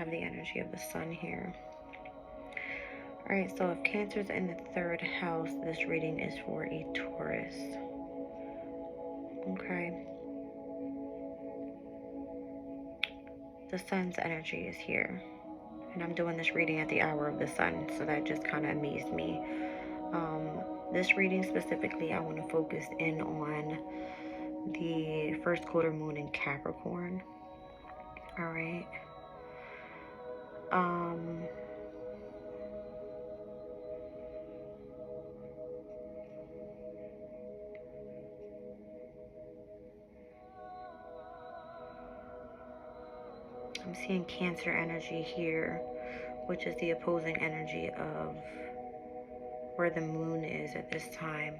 have the energy of the sun here. Alright, so if Cancer's in the 3rd house, this reading is for a Taurus. Okay. The sun's energy is here. And I'm doing this reading at the hour of the sun, so that just kind of amazed me. This reading specifically, I want to focus in on the first quarter moon in Capricorn. Alright. I'm seeing Cancer energy here, which is the opposing energy of where the moon is at this time.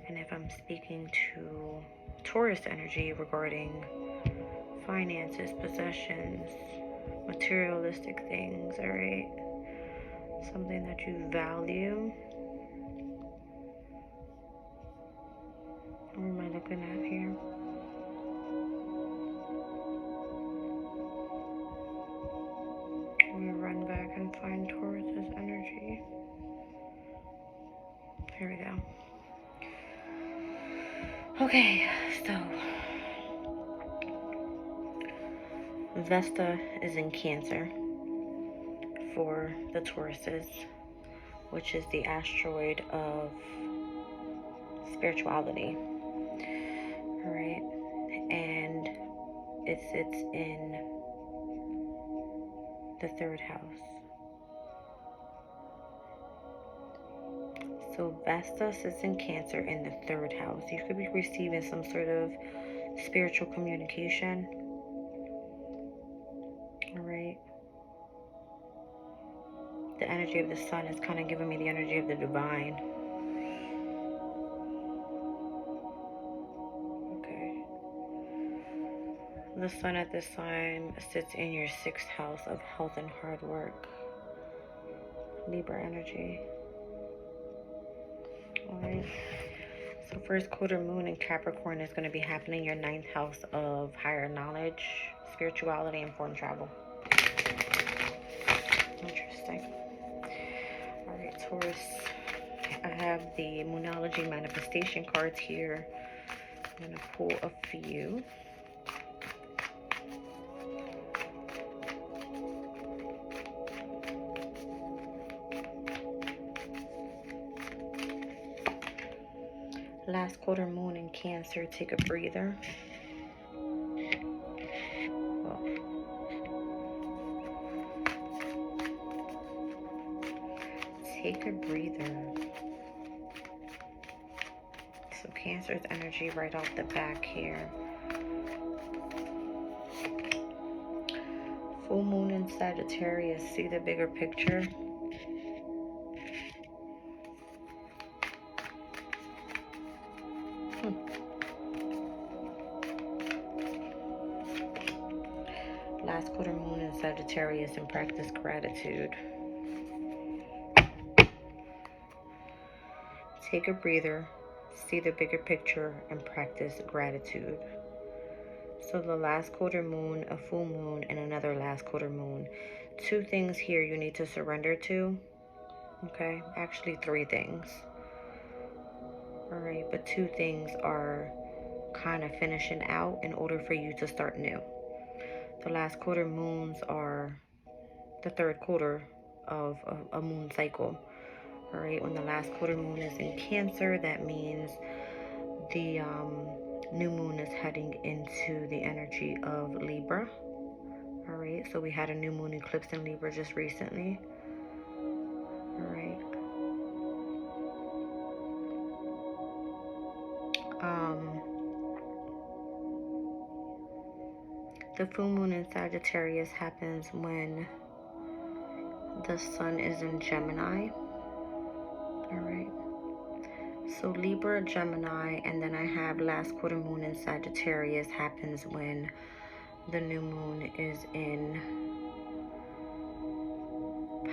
And if I'm speaking to Taurus energy regarding finances, possessions, materialistic things, all right? Something that you value. What am I looking at here? Let me run back and find Taurus's energy. Here we go. Okay, so Vesta is in Cancer for the Tauruses, which is the asteroid of spirituality. All right, and it sits in the 3rd house. So Vesta sits in Cancer in the 3rd house. You could be receiving some sort of spiritual communication. All right. The energy of the sun is kind of giving me the energy of the divine. Okay. The sun at this time sits in your 6th house of health and hard work. Libra energy. Alright. So first quarter moon in Capricorn is going to be happening in your 9th house of higher knowledge, spirituality, and foreign travel. Interesting. Alright, Taurus. I have the Moonology manifestation cards here. I'm going to pull a few. Last quarter moon in Cancer, take a breather. Take a breather. So Cancer's energy right off the back here. Full moon in Sagittarius, see the bigger picture. Last quarter moon in Sagittarius, and practice gratitude. Take a breather, see the bigger picture, and practice gratitude. So the last quarter moon, a full moon, and another last quarter moon. 2 things here you need to surrender to. Okay, actually 3 things. All right, but 2 things are kind of finishing out in order for you to start new. The last quarter moons are the 3rd quarter of a moon cycle. All right, when the last quarter moon is in Cancer, that means the new moon is heading into the energy of Libra. All right, so we had a new moon eclipse in Libra just recently. All right. The full moon in Sagittarius happens when the sun is in Gemini. All right. So Libra, Gemini, and then I have last quarter moon in Sagittarius happens when the new moon is in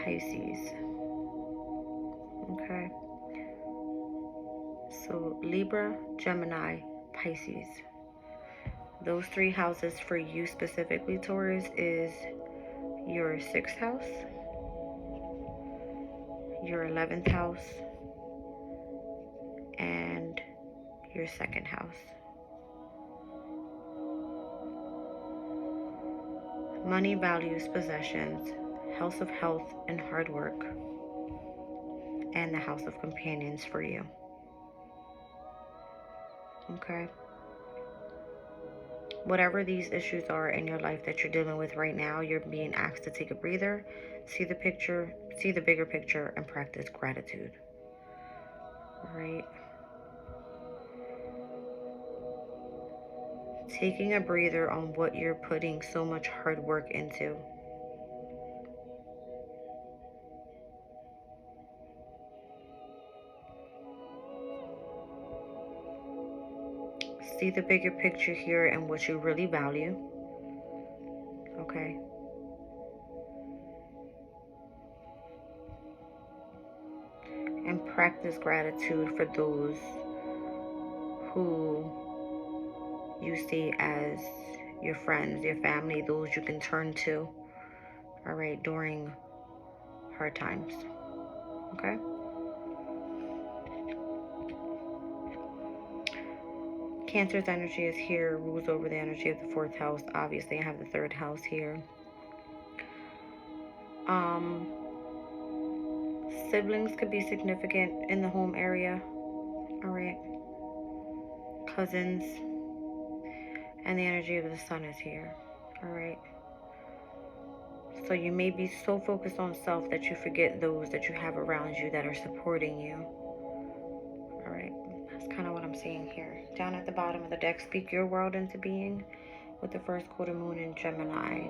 Pisces. Okay. So Libra, Gemini, Pisces. Those 3 houses for you specifically, Taurus, is your 6th house, your 11th house, and your 2nd house. Money, values, possessions, house of health and hard work, and the house of companions for you. Okay? Whatever these issues are in your life that you're dealing with right now, you're being asked to take a breather, see the picture, see the bigger picture, and practice gratitude. All right? Taking a breather on what you're putting so much hard work into. See the bigger picture here and what you really value. Okay? And practice gratitude for those who you see as your friends, your family, those you can turn to, all right, during hard times. Okay? Cancer's energy is here, rules over the energy of the 4th house. Obviously, I have the 3rd house here. Siblings could be significant in the home area. All right. Cousins. And the energy of the sun is here. All right. So you may be so focused on self that you forget those that you have around you that are supporting you. All right. That's kind of what I'm seeing here. Down at the bottom of the deck, speak your world into being with the 1st quarter moon in Gemini.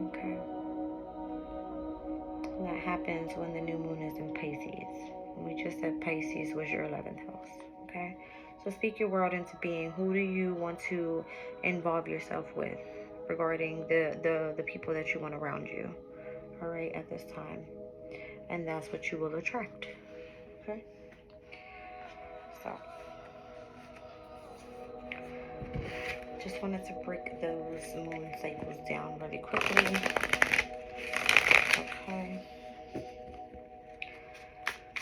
Okay. And that happens when the new moon is in Pisces. We just said Pisces was your 11th house. Okay. So speak your world into being. Who do you want to involve yourself with regarding the people that you want around you? All right, at this time. And that's what you will attract. Okay. So just wanted to break those moon cycles down really quickly. Okay.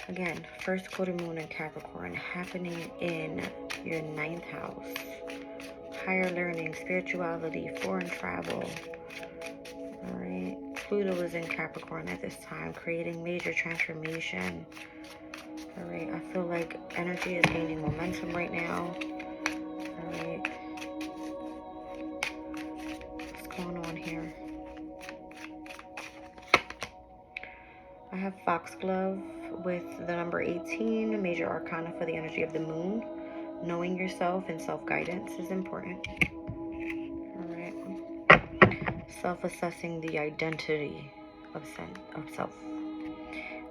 Again, 1st quarter moon in Capricorn happening in your 9th house. Higher learning, spirituality, foreign travel. All right. Pluto is in Capricorn at this time, creating major transformation. All right. I feel like energy is gaining momentum right now. All right. What's going on here? I have Foxglove with the number 18, major arcana for the energy of the moon. Knowing yourself and self-guidance is important. All right. Self-assessing the identity of self.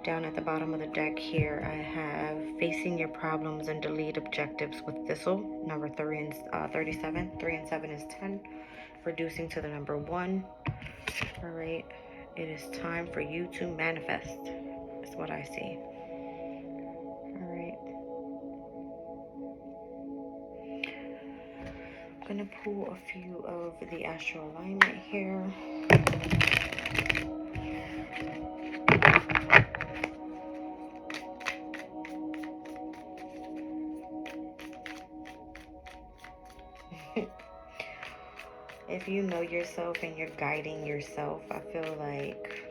Down at the bottom of the deck here, I have facing your problems and delete objectives with Thistle, number 37. 3 and 7 is 10. Reducing to the number 1. All right. It is time for you to manifest. That's what I see. All right. I'm going to pull a few of the astral alignment here. If you know yourself and you're guiding yourself, I feel like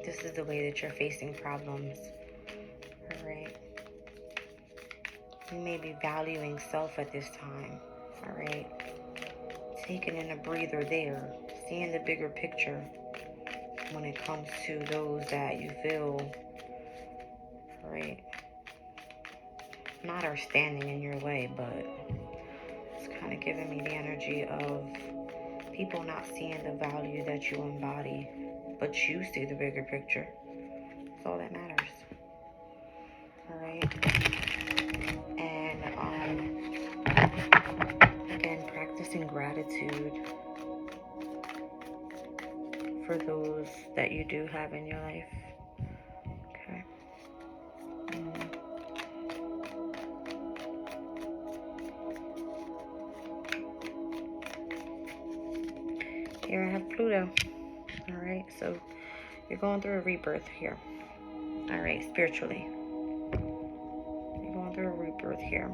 this is the way that you're facing problems. All right. You may be valuing self at this time. All right. Taking in a breather there. Seeing the bigger picture when it comes to those that you feel, all right, not are standing in your way, but it's kind of giving me the energy of people not seeing the value that you embody, but you see the bigger picture. That's all that matters. All right. And again, practicing gratitude for those that you do have in your life. Okay. here I have Pluto. All right, so you're going through a rebirth here. All right, spiritually. You're going through a rebirth here.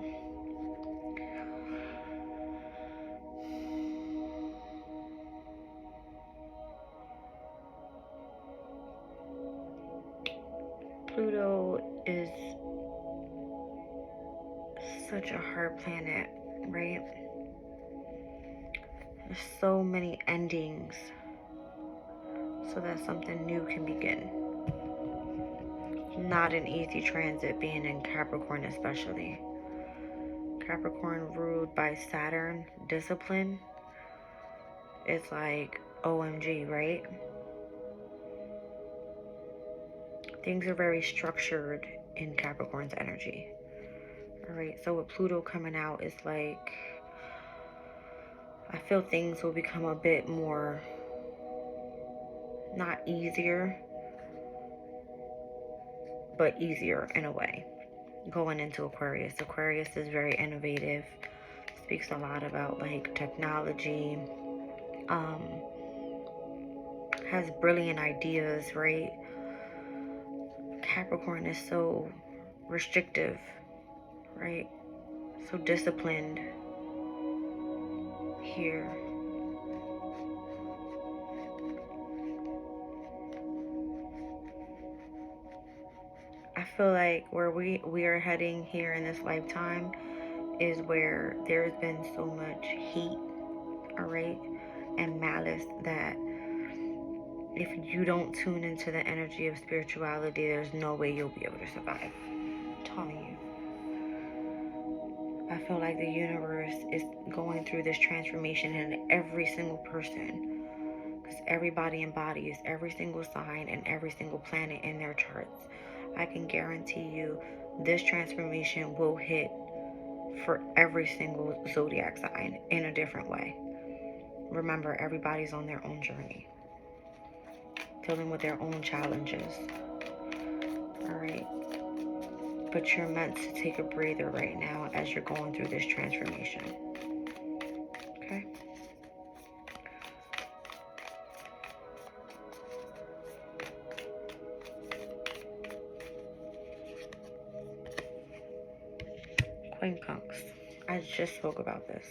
Pluto is such a hard planet, right? There's so many endings so that something new can begin. Not an easy transit being in Capricorn, especially. Capricorn ruled by Saturn, discipline. It's like OMG, right? Things are very structured in Capricorn's energy. All right, so with Pluto coming out, it's like I feel things will become a bit more, not easier, but easier in a way. Going into Aquarius. Aquarius is very innovative, speaks a lot about like technology, has brilliant ideas, right? Capricorn is so restrictive, right? So disciplined here. I feel like where we are heading here in this lifetime is where there's been so much hate, all right, and malice that if you don't tune into the energy of spirituality, there's no way you'll be able to survive. I'm telling you. I feel like the universe is going through this transformation in every single person, because everybody embodies every single sign and every single planet in their charts. I can guarantee you this transformation will hit for every single zodiac sign in a different way. Remember, everybody's on their own journey, dealing with their own challenges. All right. But you're meant to take a breather right now as you're going through this transformation. Okay? Queen Punks. I just spoke about this.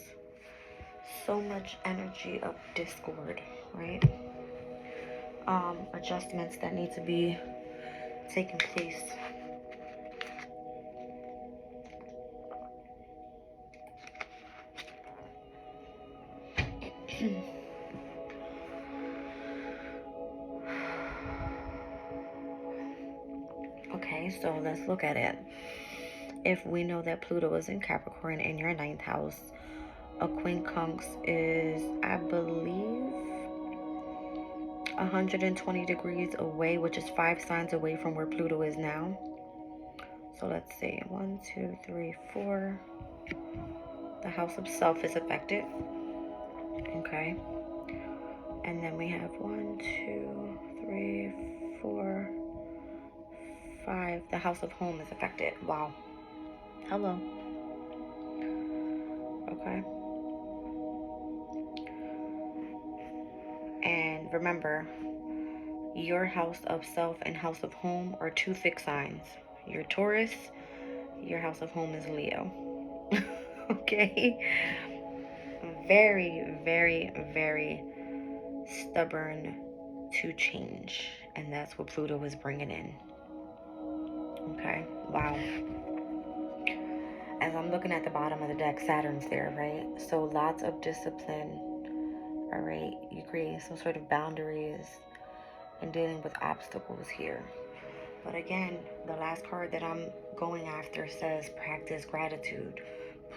So much energy of discord, right? Adjustments that need to be taking place. Okay, so let's look at it. If we know that Pluto is in Capricorn in your 9th house, a quincunx is, I believe, 120 degrees away, which is 5 signs away from where Pluto is now. So let's see, 1, 2, 3, 4. The house of self is affected. Okay. And then we have 1, 2, 3, 4, 5. The house of home is affected. Wow. Hello. Okay. And remember, your house of self and house of home are 2 fixed signs. You're Taurus, your house of home is Leo. Okay? Very, very, very stubborn to change. And that's what Pluto is bringing in. Okay? Wow. As I'm looking at the bottom of the deck, Saturn's there, right? So lots of discipline. All right? You create some sort of boundaries and dealing with obstacles here. But again, the last card that I'm going after says practice gratitude.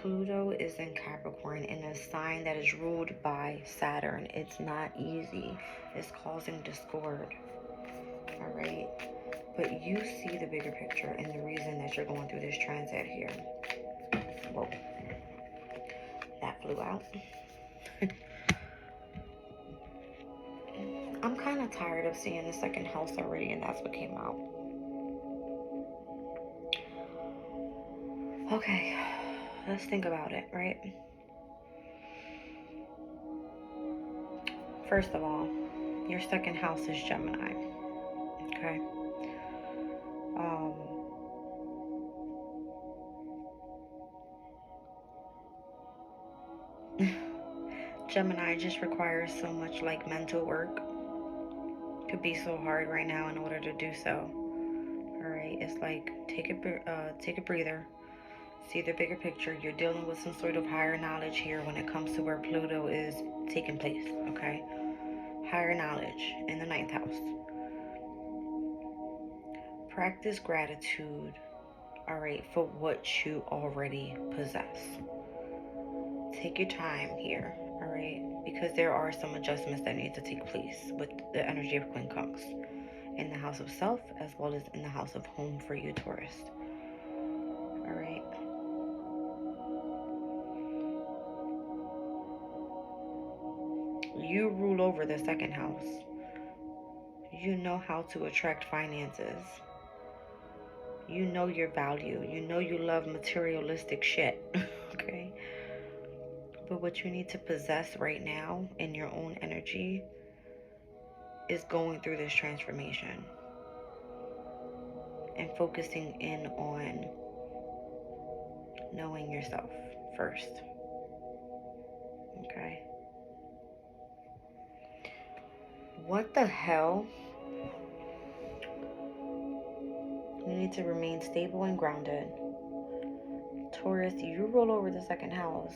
Pluto is in Capricorn in a sign that is ruled by Saturn. It's not easy. It's causing discord. All right? But you see the bigger picture and the reason that you're going through this transit here. Whoa. That flew out. I'm kind of tired of seeing the 2nd house already, and that's what came out. Okay, let's think about it, right? First of all, your second house is Gemini. Okay. Um, Gemini just requires so much like mental work. Could be so hard right now in order to do so. All right, it's like take a breather. See the bigger picture. You're dealing with some sort of higher knowledge here when it comes to where Pluto is taking place. Okay, higher knowledge in the ninth house. Practice gratitude. All right, for what you already possess. Take your time here. All right, because there are some adjustments that need to take place with the energy of quincunx in the house of self as well as in the house of home for you, Taurus. All right. You rule over the second house. You know how to attract finances. You know your value. You know you love materialistic shit. Okay? But what you need to possess right now in your own energy is going through this transformation and focusing in on knowing yourself first. Okay? What the hell? You need to remain stable and grounded. Taurus, you roll over the second house.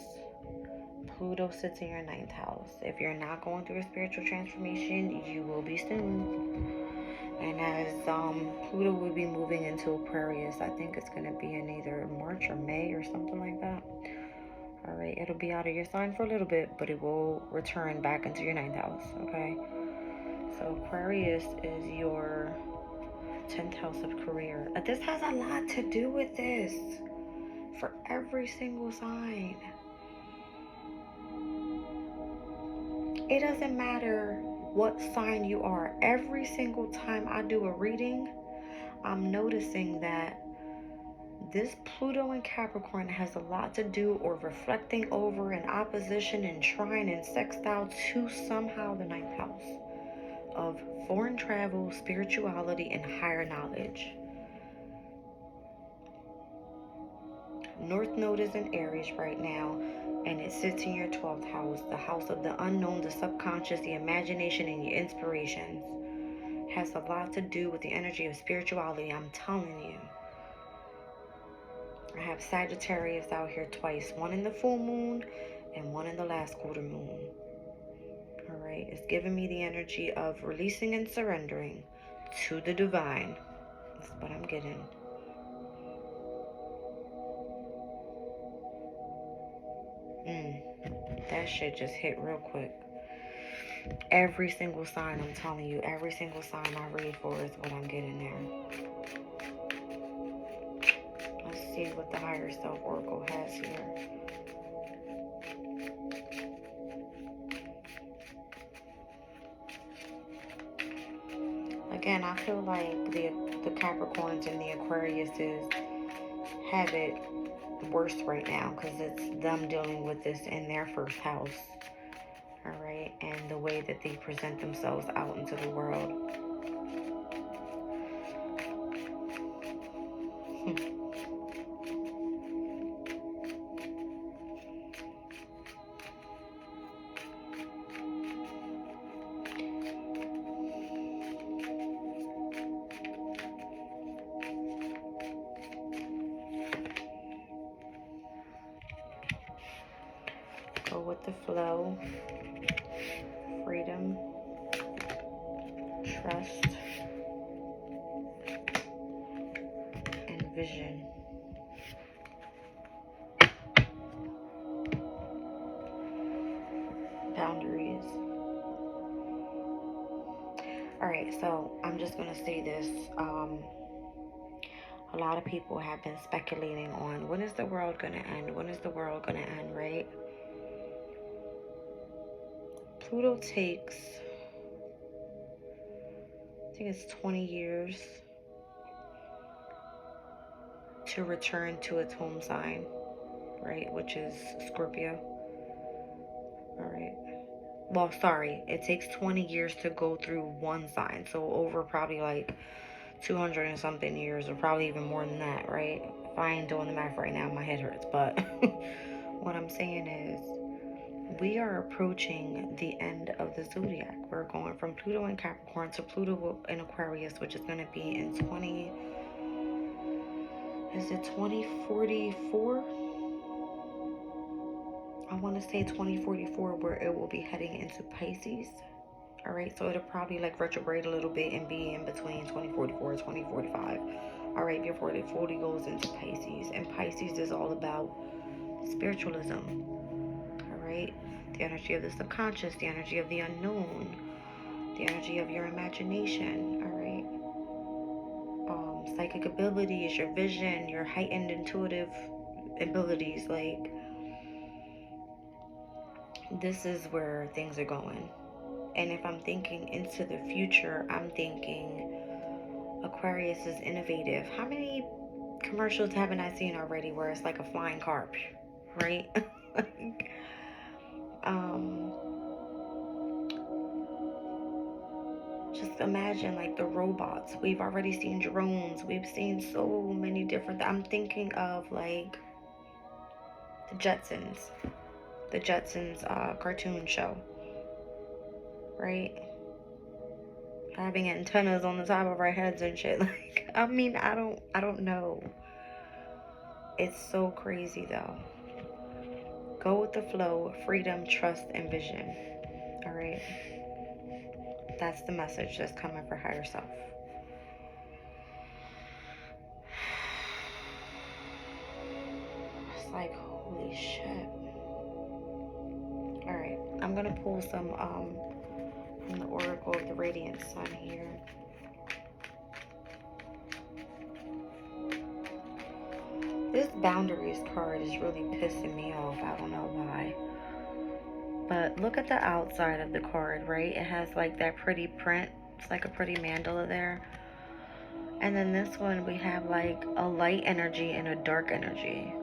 Pluto sits in your ninth house. If you're not going through a spiritual transformation, you will be soon. And as Pluto will be moving into Aquarius, I think it's going to be in either March or May or something like that. All right, it'll be out of your sign for a little bit, but it will return back into your ninth house. Okay, so Aquarius is your 10th house of career. This has a lot to do with this for every single sign. It doesn't matter what sign you are. Every single time I do a reading, I'm noticing that this Pluto in Capricorn has a lot to do or reflecting over in opposition and trine and sextile to somehow the ninth house of foreign travel, spirituality, and higher knowledge. North Node is in Aries right now, and it sits in your 12th house, the house of the unknown, the subconscious, the imagination, and your inspirations. Has a lot to do with the energy of spirituality, I'm telling you. I have Sagittarius out here twice, one in the full moon and one in the last quarter moon. All right, it's giving me the energy of releasing and surrendering to the divine. That's what I'm getting. That shit just hit real quick. Every single sign, I'm telling you, every single sign I read for is what I'm getting there. Let's see what the higher self oracle has here. Again, I feel like the Capricorns and the Aquariuses have it worse right now because it's them dealing with this in their first house. All right, and the way that they present themselves out into the world. Go with the flow, freedom, trust, and vision. Boundaries. Alright, so I'm just going to say this. A lot of people have been speculating on when is the world going to end? When is the world going to end, right? Pluto takes, I think it's 20 years to return to its home sign, right? Which is Scorpio. All right. well, sorry, it takes 20 years to go through one sign. So over probably like 200 and something years, or probably even more than that, right? If I ain't doing the math right now, my head hurts. But what I'm saying is, we are approaching the end of the zodiac. We're going from Pluto in Capricorn to Pluto in Aquarius, which is going to be in 2044? I want to say 2044, where it will be heading into Pisces. All right, so it'll probably like retrograde a little bit and be in between 2044 and 2045. All right, before it fully goes into Pisces. And Pisces is all about spiritualism. All right, the energy of the subconscious, the energy of the unknown, the energy of your imagination. All right, psychic abilities, your vision, your heightened intuitive abilities. Like, this is where things are going. And if I'm thinking into the future, I'm thinking Aquarius is innovative. How many commercials haven't I seen already where it's like a flying carp, right? um, just imagine like the robots. We've already seen drones. We've seen so many different. I'm thinking of like the Jetsons cartoon show, right? Having antennas on the top of our heads and shit. Like, I mean, I don't know. It's so crazy though. Go with the flow, freedom, trust, and vision. All right. That's the message that's coming for higher self. It's like, holy shit. All right. I'm going to pull some from the Oracle of the Radiant Sun here. This boundaries card is really pissing me off. I don't know why. But look at the outside of the card, right? It has like that pretty print. It's like a pretty mandala there. And then this one, we have like a light energy and a dark energy.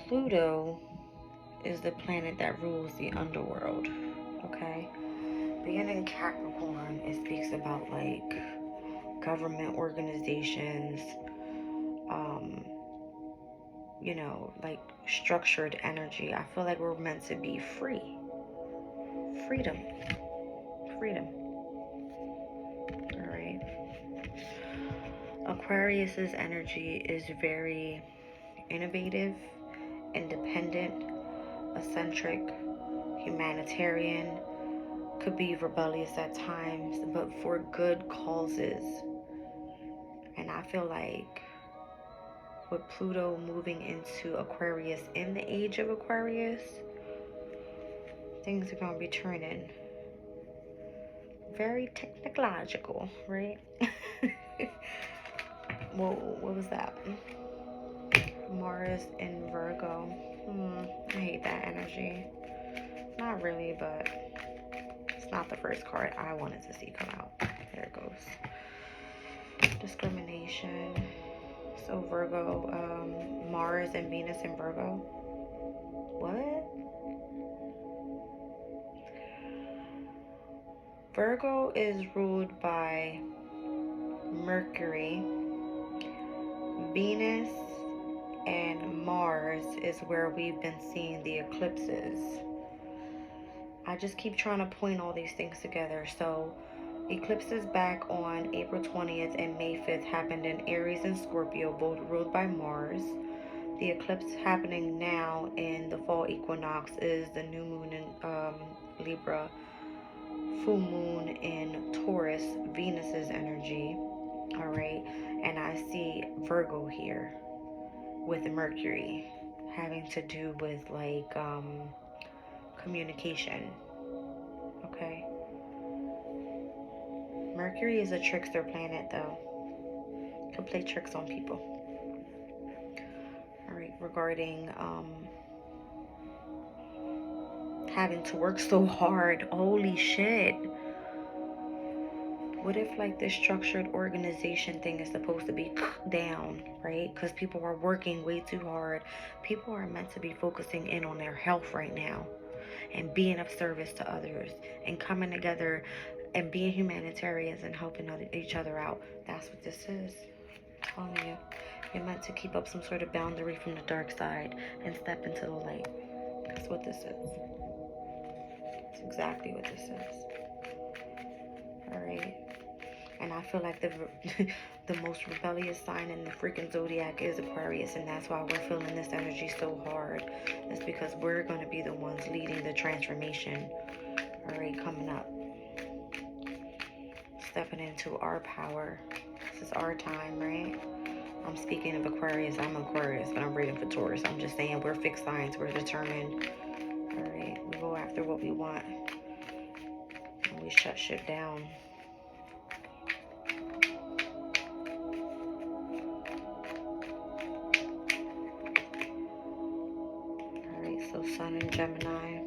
Pluto is the planet that rules the underworld, okay? Being in Capricorn, it speaks about like government organizations, you know, like structured energy. I feel like we're meant to be free. Freedom. Freedom. All right. Aquarius's energy is very innovative, independent, eccentric, humanitarian, could be rebellious at times, but for good causes. And I feel like with Pluto moving into Aquarius in the age of Aquarius, things are going to be turning very technological, right? Whoa, what was that? Mars in Virgo. I hate that energy. Not really, but it's not the first card I wanted to see come out. There it goes. Discrimination. So Virgo, Mars and Venus in Virgo. What? Virgo is ruled by Mercury. Venus and Mars is where we've been seeing the eclipses. I just keep trying to point all these things together. So eclipses back on April 20th and May 5th happened in Aries and Scorpio, both ruled by Mars. The eclipse happening now in the fall equinox is the new moon in Libra, full moon in Taurus, Venus's energy. All right. And I see Virgo here with Mercury, having to do with like communication. Okay. Mercury is a trickster planet though. Can play tricks on people. All right, regarding having to work so hard. Holy shit. What if like this structured organization thing is supposed to be down, right? Because people are working way too hard. People are meant to be focusing in on their health right now and being of service to others and coming together and being humanitarians and helping each other out. That's what this is. I'm telling you. You're meant to keep up some sort of boundary from the dark side and step into the light. That's what this is. That's exactly what this is. Alright. And I feel like the the most rebellious sign in the freaking zodiac is Aquarius, and that's why we're feeling this energy so hard. It's because we're going to be the ones leading the transformation. Alright, coming up. Stepping into our power. This is our time, right? I'm speaking of Aquarius. I'm Aquarius, but I'm reading for Taurus. I'm just saying we're fixed signs. We're determined. Alright, we go after what we want. And we shut shit down. So Sun in Gemini,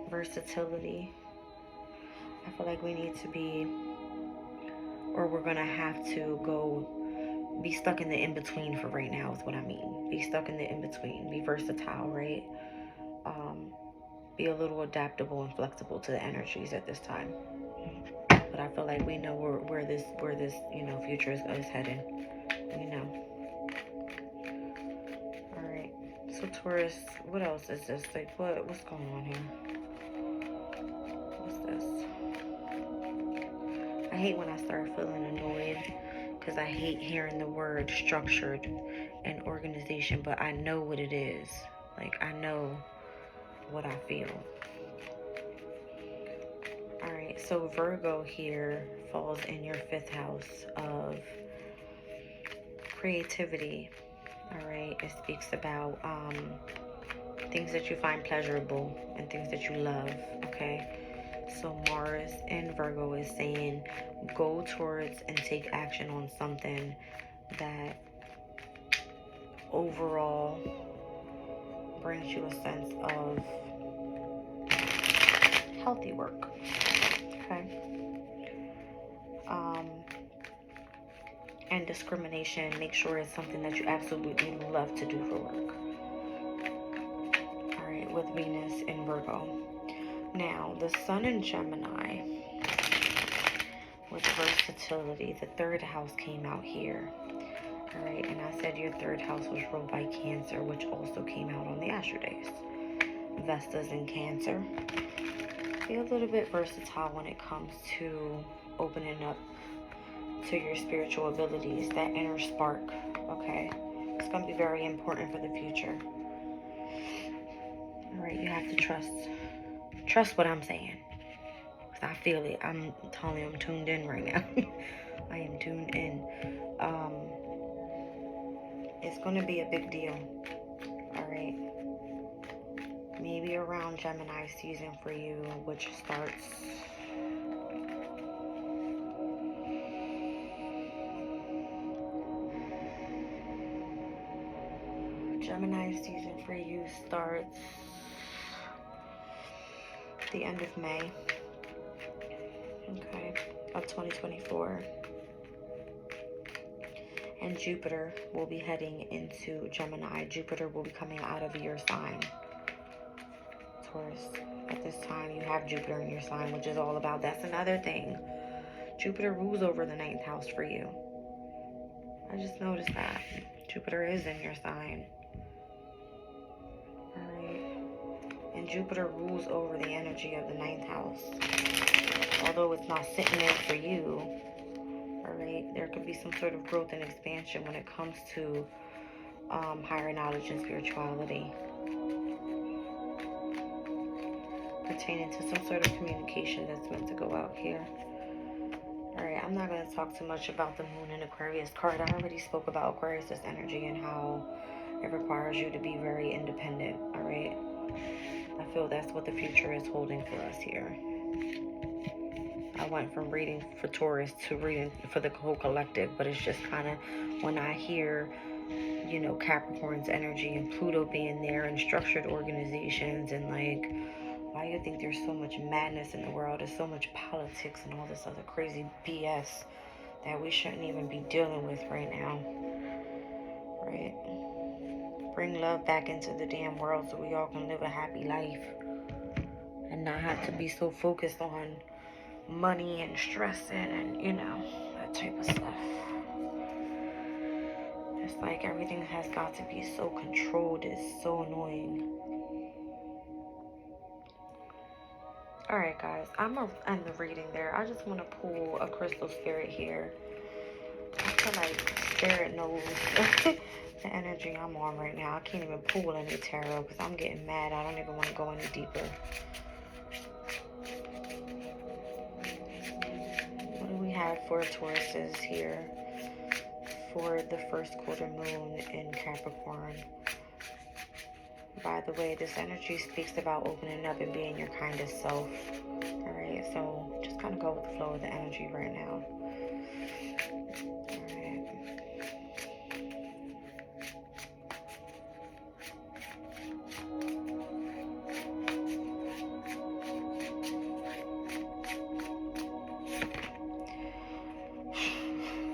versatility. I feel like we need to be, or we're going to have to be stuck in the in-between for right now is what I mean. Be stuck in the in-between. Be versatile, right? Be a little adaptable and flexible to the energies at this time. But I feel like we know where this future is heading. We know. Alright. So Taurus, what else is this? Like what's going on here? What's this? I hate when I start feeling annoyed because I hate hearing the word structured and organization, but I know what it is. Like, I know what I feel. Alright, so Virgo here falls in your 5th house of creativity. Alright, it speaks about things that you find pleasurable and things that you love, okay? So Mars in Virgo is saying go towards and take action on something that overall brings you a sense of healthy work. Okay. And discrimination, make sure it's something that you absolutely love to do for work. Alright, with Venus in Virgo. Now, the Sun in Gemini with versatility, the 3rd house came out here. Alright, and I said your 3rd house was ruled by Cancer, which also came out on the Astro Days. Vesta's in Cancer. Be a little bit versatile when it comes to opening up to your spiritual abilities, that inner spark, okay? It's going to be very important for the future. Alright, you have to trust what I'm saying. Because I feel it. I'm telling you, I'm tuned in right now. I am tuned in. It's going to be a big deal. Alright? Maybe around Gemini season for you, which starts Gemini season for you starts the end of May, okay, of 2024. And Jupiter will be heading into Gemini. Jupiter will be coming out of your sign, Taurus. At this time, you have Jupiter in your sign, which is all about, that's another thing. Jupiter rules over the 9th house for you. I just noticed that. Jupiter is in your sign. And Jupiter rules over the energy of the 9th house. Although it's not sitting there for you, alright, there could be some sort of growth and expansion when it comes to higher knowledge and spirituality. Pertaining to some sort of communication that's meant to go out here. Alright, I'm not going to talk too much about the Moon and Aquarius card. I already spoke about Aquarius' energy and how it requires you to be very independent, alright? I feel that's what the future is holding for us here. I went from reading for Taurus to reading for the whole collective, but it's just kind of when I hear, Capricorn's energy and Pluto being there and structured organizations and like Why you think there's so much madness in the world? There's so much politics and all this other crazy BS that we shouldn't even be dealing with right now, right? Bring love back into the damn world so we all can live a happy life and not have to be so focused on money and stressing and, that type of stuff. It's like everything has got to be so controlled. It's so annoying. Alright, guys, I'm going to end the reading there. I just want to pull a crystal spirit here. I feel like spirit knows the energy I'm on right now. I can't even pull any tarot because I'm getting mad. I don't even want to go any deeper. What do we have for Tauruses here for the first quarter moon in Capricorn? By the way, this energy speaks about opening up and being your kindest self. Alright, so just kind of go with the flow of the energy right now.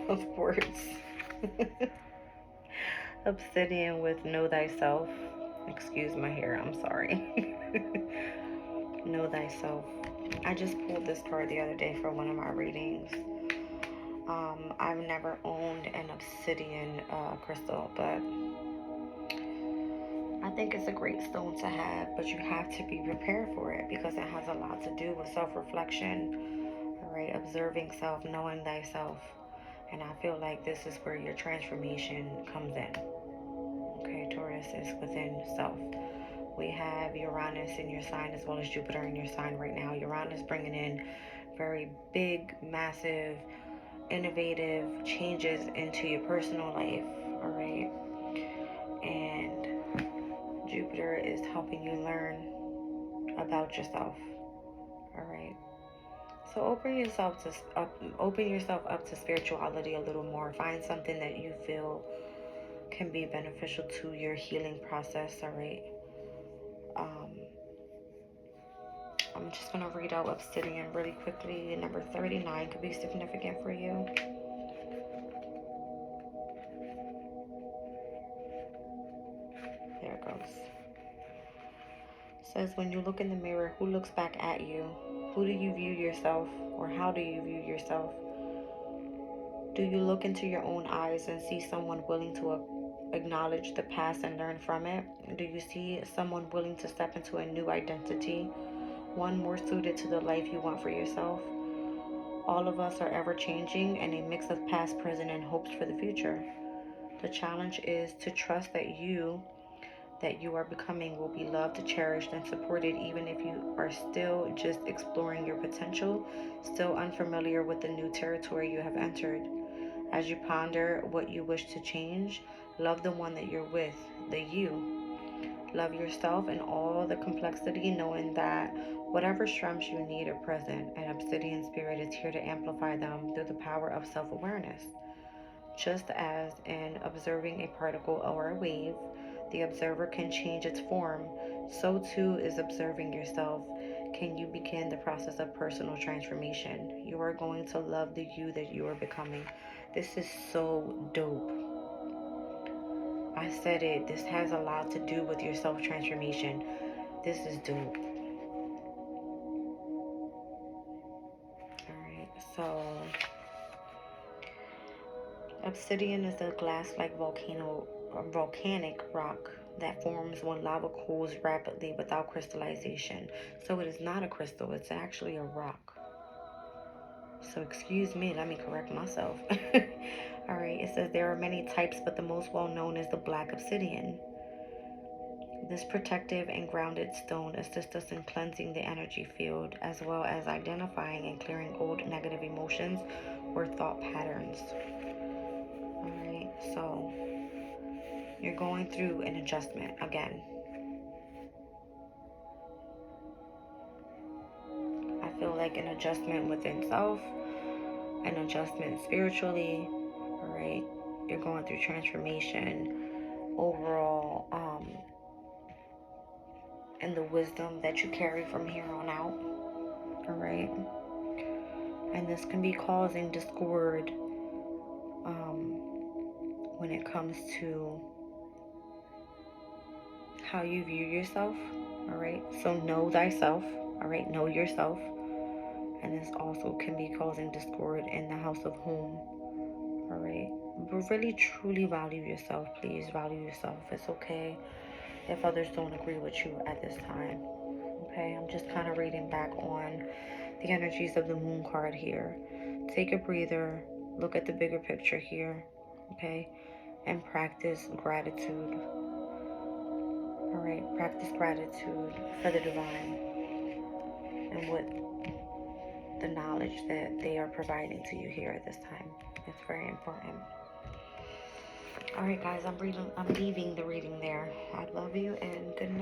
Of course. Obsidian with Know Thyself. Excuse my hair, I'm sorry. Know Thyself. I just pulled this card the other day for one of my readings. I've never owned an obsidian crystal, but I think it's a great stone to have, but you have to be prepared for it because it has a lot to do with self-reflection, all right? Observing self, knowing thyself. And I feel like this is where your transformation comes in. Okay, Taurus is within self. We have Uranus in your sign as well as Jupiter in your sign right now. Uranus bringing in very big, massive, innovative changes into your personal life, all right? And Jupiter is helping you learn about yourself, all right? So open yourself up to spirituality a little more. Find something that you feel can be beneficial to your healing process, all right? I'm just going to read out Obsidian really quickly. Number 39 could be significant for you. There it goes. It says, when you look in the mirror, who looks back at you? Who do you view yourself, or how do you view yourself? Do you look into your own eyes and see someone willing to acknowledge the past and learn from it? Do you see someone willing to step into a new identity, one more suited to the life you want for yourself? All of us are ever changing and a mix of past, present, and hopes for the future. The challenge is to trust that you are becoming will be loved, cherished, and supported even if you are still just exploring your potential, still unfamiliar with the new territory you have entered. As you ponder what you wish to change, love the one that you're with, the you. Love yourself and all the complexity, knowing that whatever strengths you need are present, and Obsidian Spirit is here to amplify them through the power of self-awareness. Just as in observing a particle or a wave, the observer can change its form, so too is observing yourself. Can you begin the process of personal transformation? You are going to love the you that you are becoming. This is so dope. I said it. This has a lot to do with your self-transformation. This is dope. Alright, so obsidian is a glass-like volcanic rock that forms when lava cools rapidly without crystallization. So it is not a crystal, it's actually a rock. So excuse me, let me correct myself. Alright, it says there are many types, but the most well-known is the black obsidian. This protective and grounded stone assists us in cleansing the energy field, as well as identifying and clearing old negative emotions or thought patterns. Alright, so you're going through an adjustment again. I feel like an adjustment within self, an adjustment spiritually, alright? You're going through transformation overall, and the wisdom that you carry from here on out. All right. And this can be causing discord when it comes to how you view yourself. All right. So know thyself. All right. Know yourself. And this also can be causing discord in the house of home. All right. But really, truly value yourself. Please value yourself. It's okay if others don't agree with you at this time. Okay. I'm just kind of reading back on the energies of the moon card here. Take a breather. Look at the bigger picture here. Okay. And practice gratitude. All right. Practice gratitude for the divine and what the knowledge that they are providing to you here at this time. It's very important. All right, guys, I'm leaving the reading there. I love you and good night.